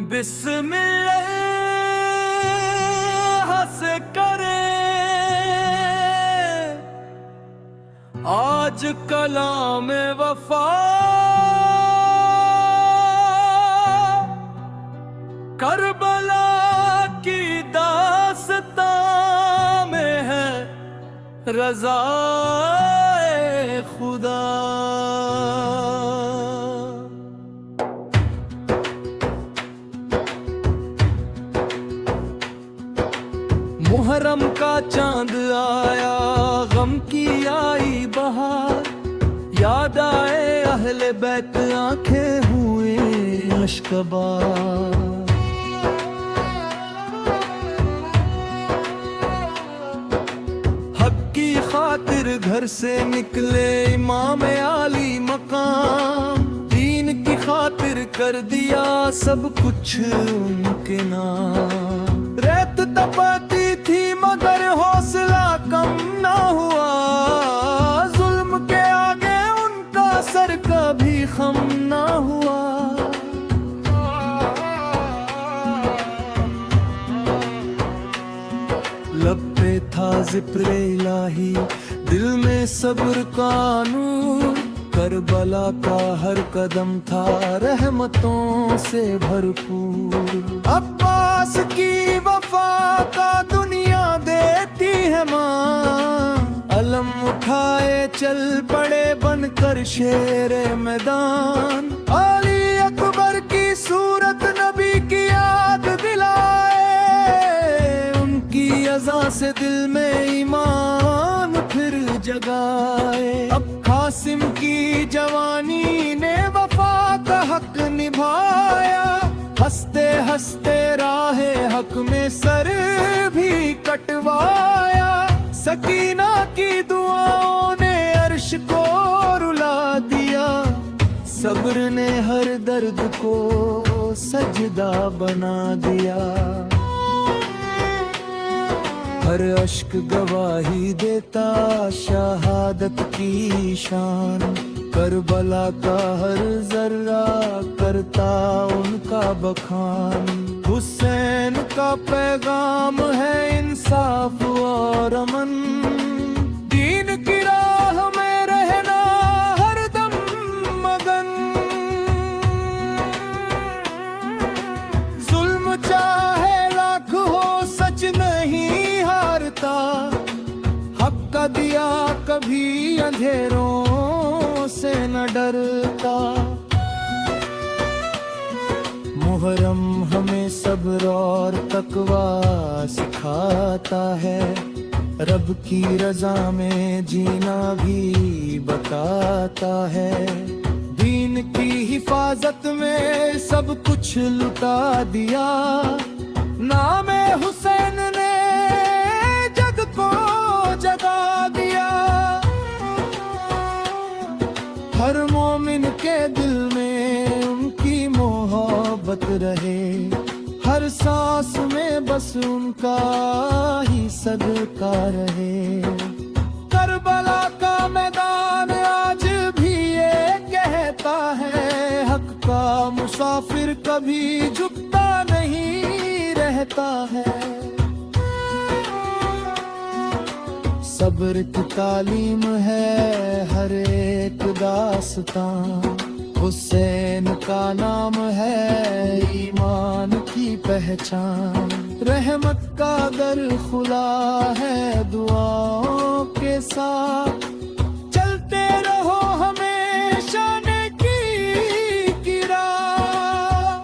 बिस्मिल्लाह से करे आज कलाम वफा, करबला की दास्तां में है रज़ाए खुदा। मुहर्रम का चांद आया, गम की आई बहार, याद आए अहले बैत, आंखें हुए अश्कबार। हक की खातिर घर से निकले इमाम आली मकाम, दीन की खातिर कर दिया सब कुछ उनके नाम। रेत तपती थी मगर हौसला कम ना हुआ, जुल्म के आगे उनका सर कभी खम ना हुआ। लब पे था जिक्र इलाही, दिल में सब्र का नूर, करबला का हर कदम था रहमतों से भरपूर। अब्बास की वफा का दुनिया देती है मां, अलम उठाए चल पड़े बनकर शेरे मैदान। अली अकबर की सूरत नबी की याद दिलाए, उनकी अज़ा से दिल में ईमान फिर जगाए। अब कासिम की जवानी ने वफा का हक निभाया, हंसते हंसते राहे हक में सर भी कटवाया। सकीना की दुआओं ने अर्श को रुला दिया, सब्र ने हर दर्द को सजदा बना दिया। हर अश्क गवाही देता शहादत की शान, करबला का हर जर्रा करता उनका बखान। हुसैन का पैगाम है इंसाफ और अमन, दीन की राह में रहना हरदम मगन। जुल्म चाहे लाख हो सच नहीं हारता, हक का दिया कभी अंधेरों से न डरता। मुहर्रम हमें सब्र और तकवा सिखाता है, रब की रजा में जीना भी बताता है। दीन की हिफाजत में सब कुछ लुटा दिया, नामे हुसैन ने जग को जगा दिया। हर मोमिन के दिल में उनकी मोहब्बत रहे, हर सांस में बस उनका ही सदका रहे। करबला का मैदान आज भी ये कहता है, हक का मुसाफिर कभी झुकता नहीं रहता है। सब्र की तालीम है हर एक दास्तां, हुसैन का नाम है ईमान की पहचान। रहमत का दर खुला है दुआओं के साथ, चलते रहो हमेशा नेकी की राह।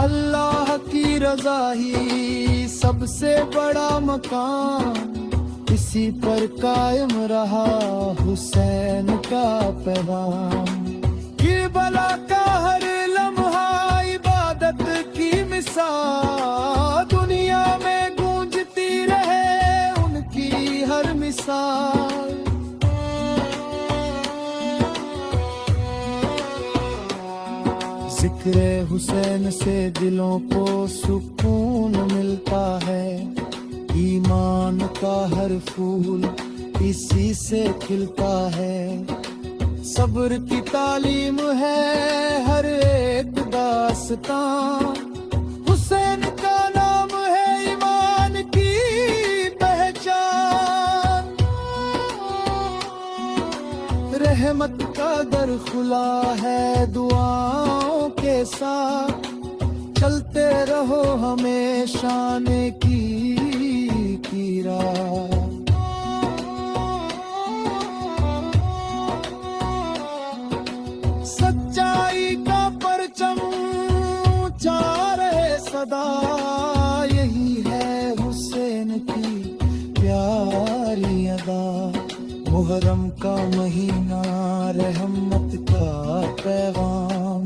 अल्लाह की रज़ा ही सबसे बड़ा मकाम, इसी पर कायम रहा हुसैन का पैगाम। करबला का हर लम्हा इबादत की मिसाल, दुनिया में गूंजती रहे उनकी हर मिसाल। जिक्र हुसैन से दिलों को सुकून मिलता है, ईमान का हर फूल इसी से खिलता है। सब्र की तालीम है हर एक दास्तां। हुसैन का नाम है ईमान की पहचान। रहमत का दर खुला है दुआओं के साथ। चलते रहो हमेशा नेकी की राह। सच्चाई का परचम ऊंचा रहे सदा। यही है हुसैन की प्यारी अदा। मुहर्रम का महीना रहमत का पैगाम।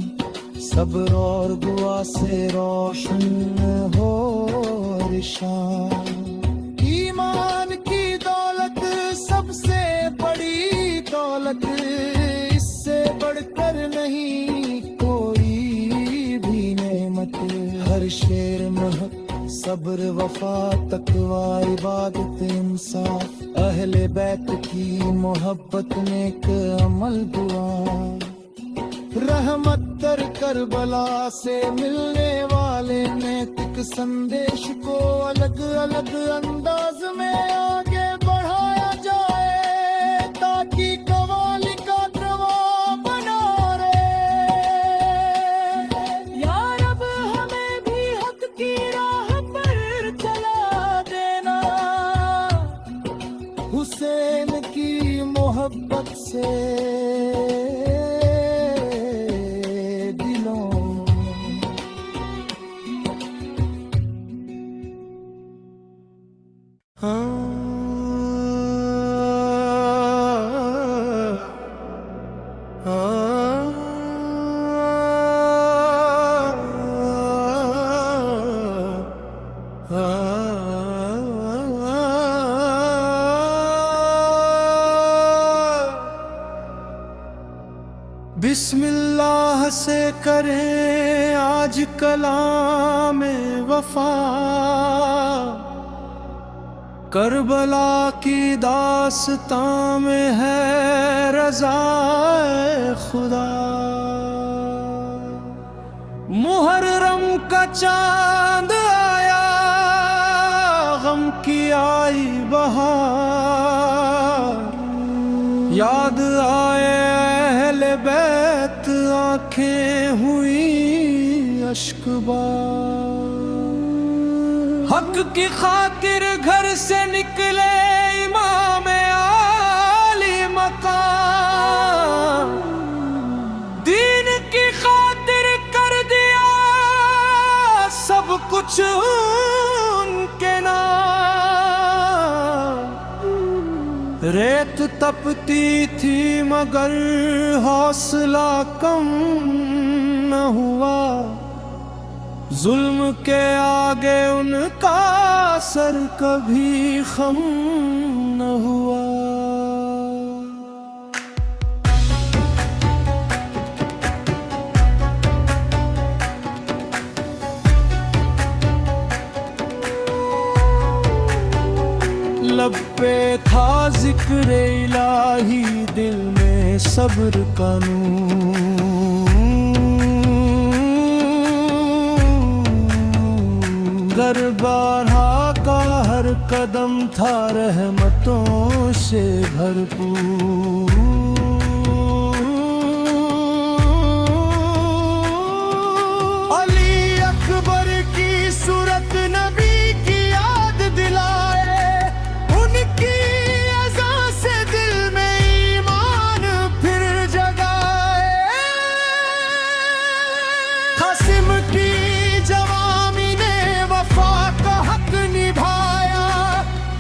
सब्र और दुआ से रोशन हो शाम। ईमान की दौलत सबसे बड़ी दौलत। इससे बढ़कर नहीं कोई भी नेमत। हर शेर महक सब्र वफा तकवा इबादत इंसाफ। अहले बैत की मोहब्बत नेक अमल दुआ। रहमत दर करबला से मिलने वाले नैतिक संदेश को अलग अलग अंदाज में आगे बढ़ाया जाए ताकि कवाली का प्रवाह बना रहे। या रब हमें भी हक की राह पर चला देना। हुसैन की मोहब्बत से बिस्मिल्लाह से करें आज कलाम वफा। करबला की दास्तां में है रज़ाए खुदा। मुहर्रम का चांद आया गम की आई बहार। याद आए अहले बैत आंखें हुई अश्कबार। हक की खातिर घर से निकले इमाम आली मकाम। दीन की खातिर कर दिया सब कुछ उनके नाम। रेत तपती थी मगर हौसला कम न हुआ। जुल्म के आगे उनका सर कभी खम न हुआ। लब पे था जिक्र इलाही दिल में सब्र का नूर। घर बारहा का हर कदम था रहमतों से भरपूर। अली अकबर की सूरत नबी की याद दिलाए। उनकी अज़ा से दिल में ईमान फिर जगाए। कासिम की जवानी ने वफा का हक निभाया।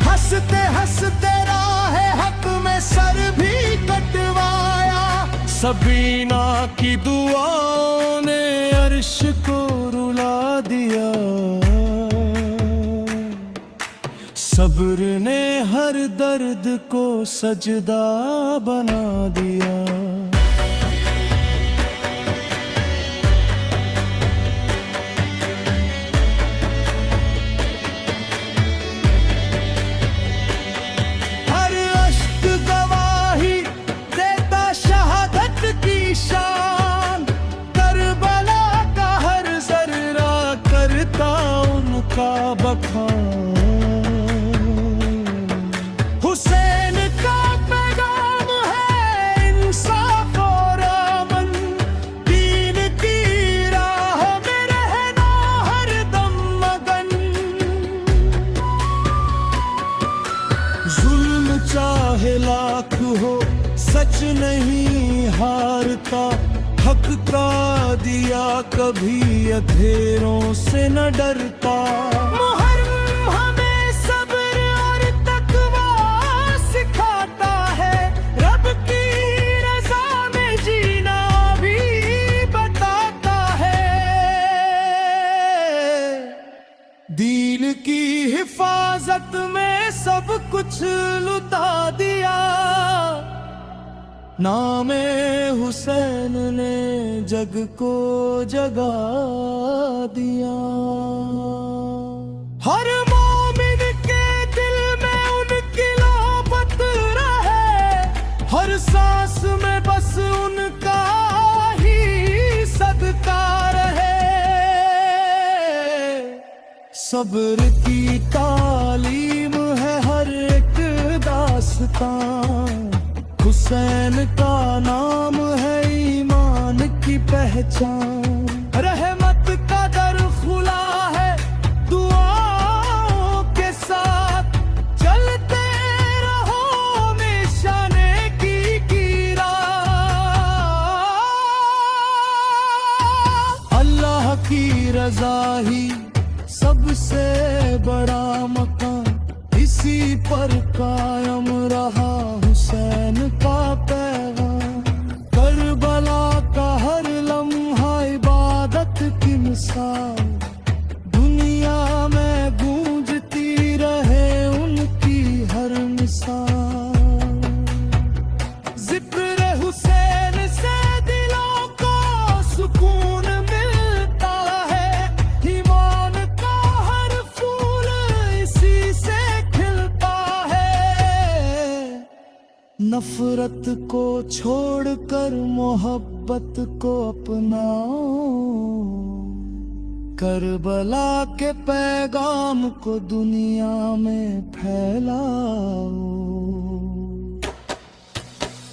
हंसते हंसते राह हक में सर भी कटवाया। सबीना की दुआओं ने अर्श को रुला दिया। सब्र ने हर दर्द को सजदा बना दिया। हर अश्क गवाही देता शहादत सच नहीं हारता, हक का दिया कभी अंधेरों से न डरता। मुहर्रम हमें सब्र और तकवा सिखाता है, रब की रज़ा में जीना भी बताता है। दिल की हिफाजत में सब कुछ लुटा दिया, नामे हुसैन ने जग को जगा दिया। हर मोमिन के दिल में उनकी मोहब्बत रहे, हर सांस में बस उनका ही सदका रहे। सब्र की तालीम है हर एक दास्तां, हुसैन का नाम है ईमान की पहचान। रहमत का दर खुला है दुआओं के साथ, चलते रहो हमेशा नेकी राह। अल्लाह की रज़ा ही सबसे बड़ा मकाम, इसी पर कायम रहा हुसैन का पैगाम। करबला का हर लम्हा इबादत की मिसाल, दुनिया में गूंजती रहे उनकी हर मिसाल। जिक्र हुसैन से दिलों को सुकून मिलता है, ईमान का हर फूल इसी से खिलता है। नफरत को छोड़कर मोहब्बत को अपनाओ, करबला के पैगाम को दुनिया में फैलाओ।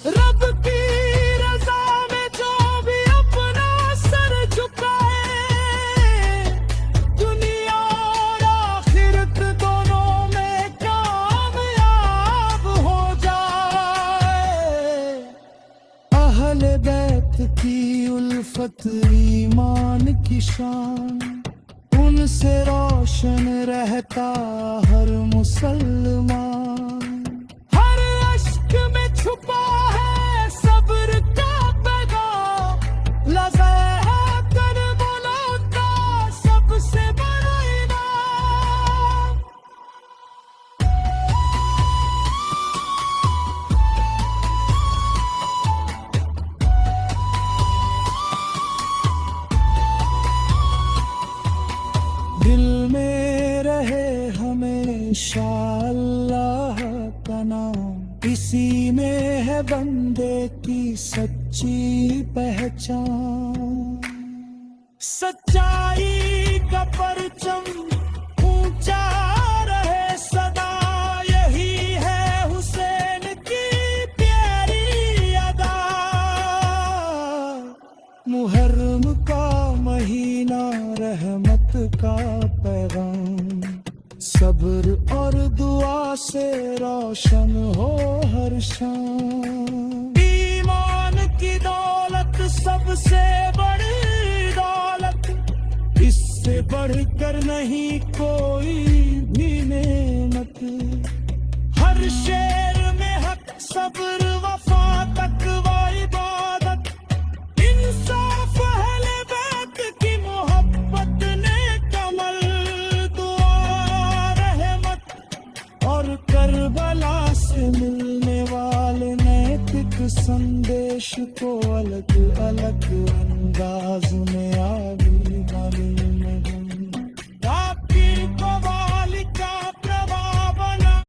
रब की रज़ा में जो भी अपना सर झुकाए, दुनिया और आखिरत दोनों में कामयाब हो जाए। अहले बैत की उल्फत ईमान की शान, उनसे रोशन रहता हर मुसलमान। हर अश्क में छुपा है सब्र का पैगाम, लज़ा है करबला का सबसे बड़ा इनाम। दिल में रहे हमेशा अल्लाह का नाम, इसी में है बंदे की सच्ची पहचान। सच्चाई का परचम ऊंचा रहे सदा, यही है हुसैन की प्यारी अदा। मुहर्रम का महीना रहमत का पैगाम, सब्र और दुआ से रोशन हो हर शाम। ईमान की दौलत सबसे बड़ी दौलत, इससे बढ़कर नहीं कोई भी नेमत। हर शेर में हक सब्र वफा तकवा इबादत, इंसाफ अहले बैत की मोहब्बत ने कमल दुआ रहमत। और करबला से मिलने वाले नैतिक संदेश को अलग अलग अंदाज में